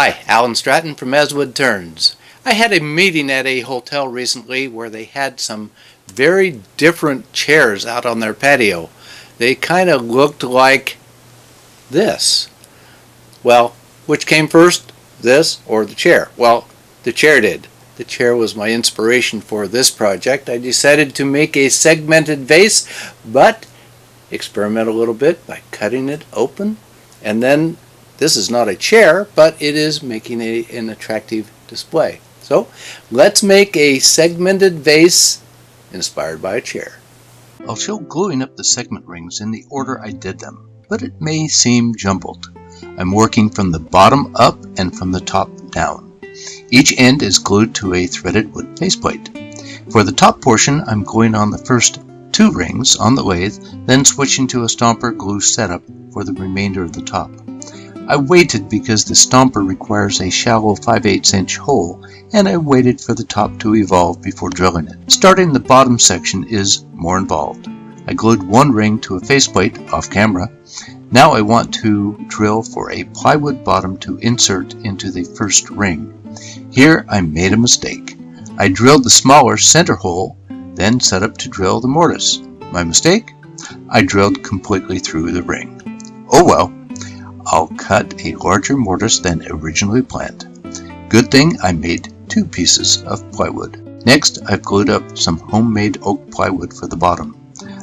Hi, Alan Stratton from Woodturning. I had a meeting at a hotel recently where they had some very different chairs out on their patio. They kind of looked like this. Well, which came first, this or the chair? Well, the chair did. The chair was my inspiration for this project. I decided to make a segmented vase, but experiment a little bit by cutting it open, and then this is not a chair, but it is making an attractive display. So let's make a segmented vase inspired by a chair. I'll show gluing up the segment rings in the order I did them, but it may seem jumbled. I'm working from the bottom up and from the top down. Each end is glued to a threaded wood faceplate. For the top portion, I'm gluing on the first 2 rings on the lathe, then switching to a stomper glue setup for the remainder of the top. I waited because the stomper requires a shallow 5/8 inch hole, and I waited for the top to evolve before drilling it. Starting the bottom section is more involved. I glued 1 ring to a faceplate off camera. Now I want to drill for a plywood bottom to insert into the first ring. Here I made a mistake. I drilled the smaller center hole, then set up to drill the mortise. My mistake? I drilled completely through the ring. Oh well. I'll cut a larger mortise than originally planned. Good thing I made 2 pieces of plywood. Next, I've glued up some homemade oak plywood for the bottom.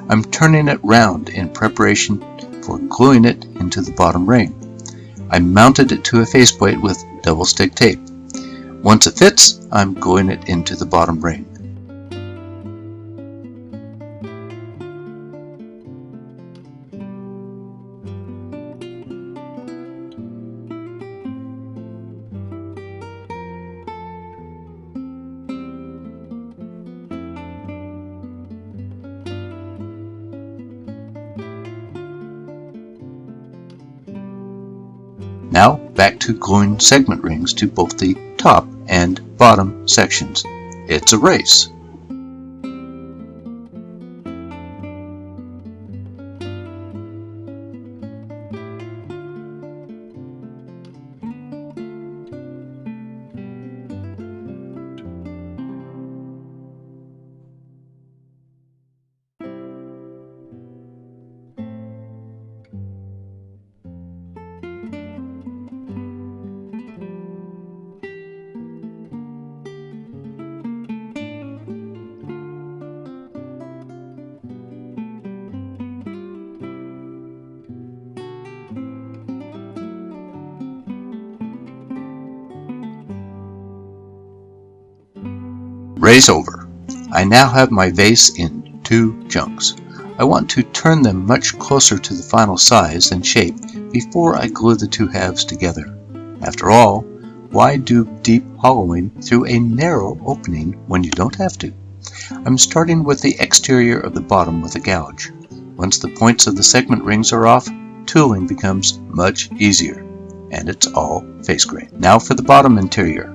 I'm turning it round in preparation for gluing it into the bottom ring. I mounted it to a faceplate with double stick tape. Once it fits, I'm gluing it into the bottom ring. Now back to gluing segment rings to both the top and bottom sections. It's a race. Raise over. I now have my vase in 2 chunks. I want to turn them much closer to the final size and shape before I glue the 2 halves together. After all, why do deep hollowing through a narrow opening when you don't have to? I'm starting with the exterior of the bottom with a gouge. Once the points of the segment rings are off, tooling becomes much easier, and it's all face grain. Now for the bottom interior.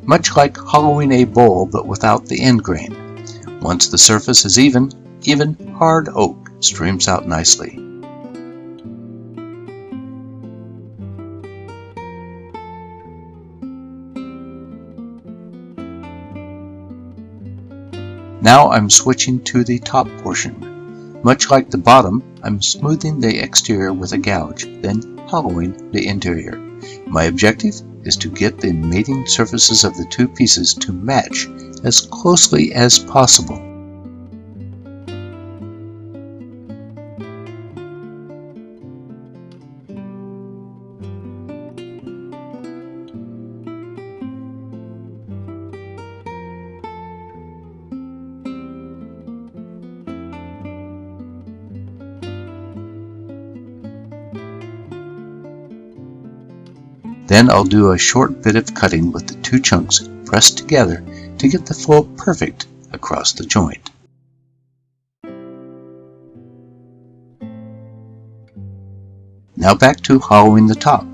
Much like hollowing a bowl but without the end grain. Once the surface is even hard oak streams out nicely. Now I'm switching to the top portion. Much like the bottom, I'm smoothing the exterior with a gouge, then hollowing the interior. My objective is to get the mating surfaces of the 2 pieces to match as closely as possible. Then I'll do a short bit of cutting with the 2 chunks pressed together to get the flow perfect across the joint. Now back to hollowing the top.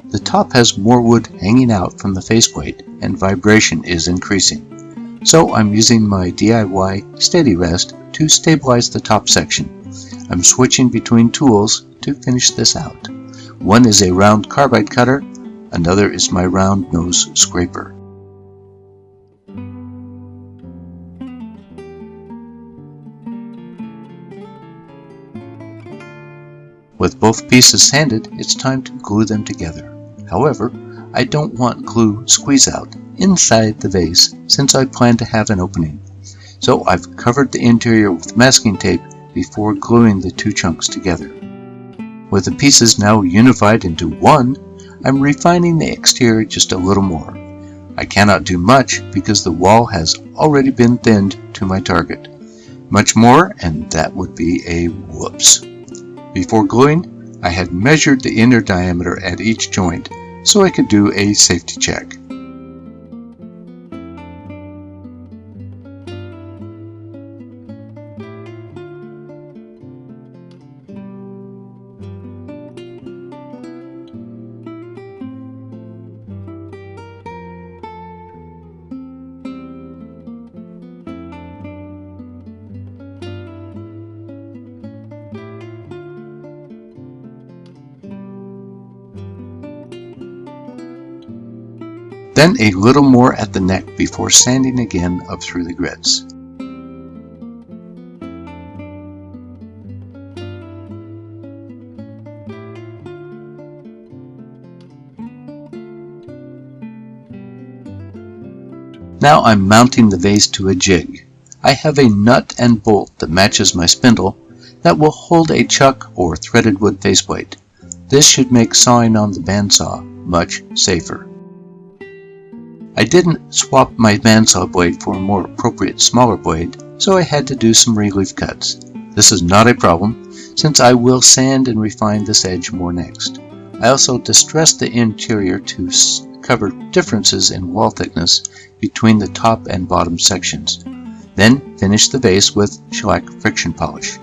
The top has more wood hanging out from the faceplate and vibration is increasing. So I'm using my DIY Steady Rest to stabilize the top section. I'm switching between tools to finish this out. One is a round carbide cutter, Another is my round nose scraper. With both pieces sanded, it's time to glue them together. However, I don't want glue squeeze out inside the vase since I plan to have an opening. So I've covered the interior with masking tape before gluing the two chunks together. With the pieces now unified into one, I'm refining the exterior just a little more. I cannot do much because the wall has already been thinned to my target. Much more and that would be a whoops. Before gluing, I had measured the inner diameter at each joint so I could do a safety check. Then a little more at the neck before sanding again up through the grits. Now I'm mounting the vase to a jig. I have a nut and bolt that matches my spindle that will hold a chuck or threaded wood faceplate. This should make sawing on the bandsaw much safer. I didn't swap my bandsaw blade for a more appropriate smaller blade, so I had to do some relief cuts. This is not a problem, since I will sand and refine this edge more next. I also distressed the interior to cover differences in wall thickness between the top and bottom sections. Then finish the vase with shellac friction polish.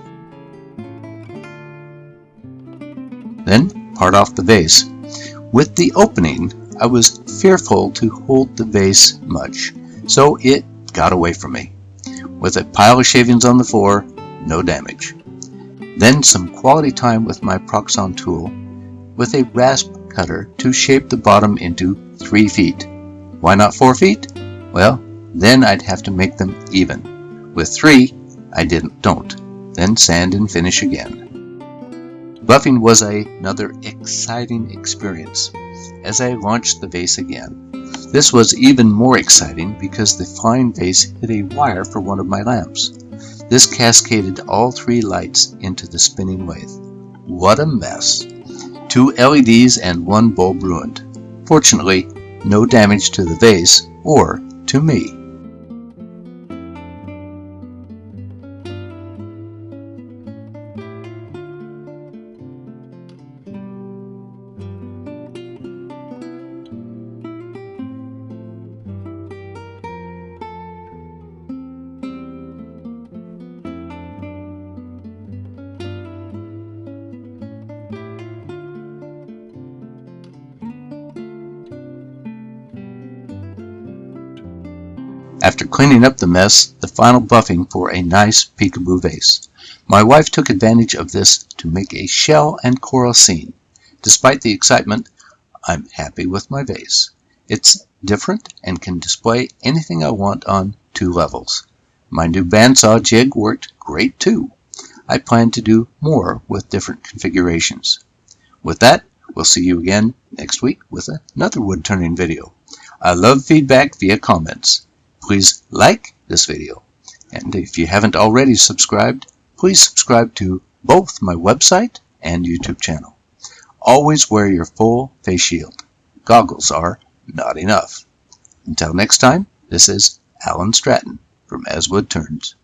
Then part off the vase. With the opening, I was fearful to hold the vase much, so it got away from me. With a pile of shavings on the floor, no damage. Then some quality time with my Proxxon tool with a rasp cutter to shape the bottom into 3 feet. Why not 4 feet? Well, then I'd have to make them even. With 3, I don't. Then sand and finish again. Buffing was another exciting experience as I launched the vase again. This was even more exciting because the flying vase hit a wire for one of my lamps. This cascaded all 3 lights into the spinning lathe. What a mess! 2 LEDs and 1 bulb ruined. Fortunately, no damage to the vase or to me. After cleaning up the mess, the final buffing for a nice peekaboo vase. My wife took advantage of this to make a shell and coral scene. Despite the excitement, I'm happy with my vase. It's different and can display anything I want on 2 levels. My new bandsaw jig worked great too. I plan to do more with different configurations. With that, we'll see you again next week with another wood turning video. I love feedback via comments. Please like this video, and if you haven't already subscribed, please subscribe to both my website and YouTube channel. Always wear your full face shield. Goggles are not enough. Until next time, this is Alan Stratton from As Wood Turns.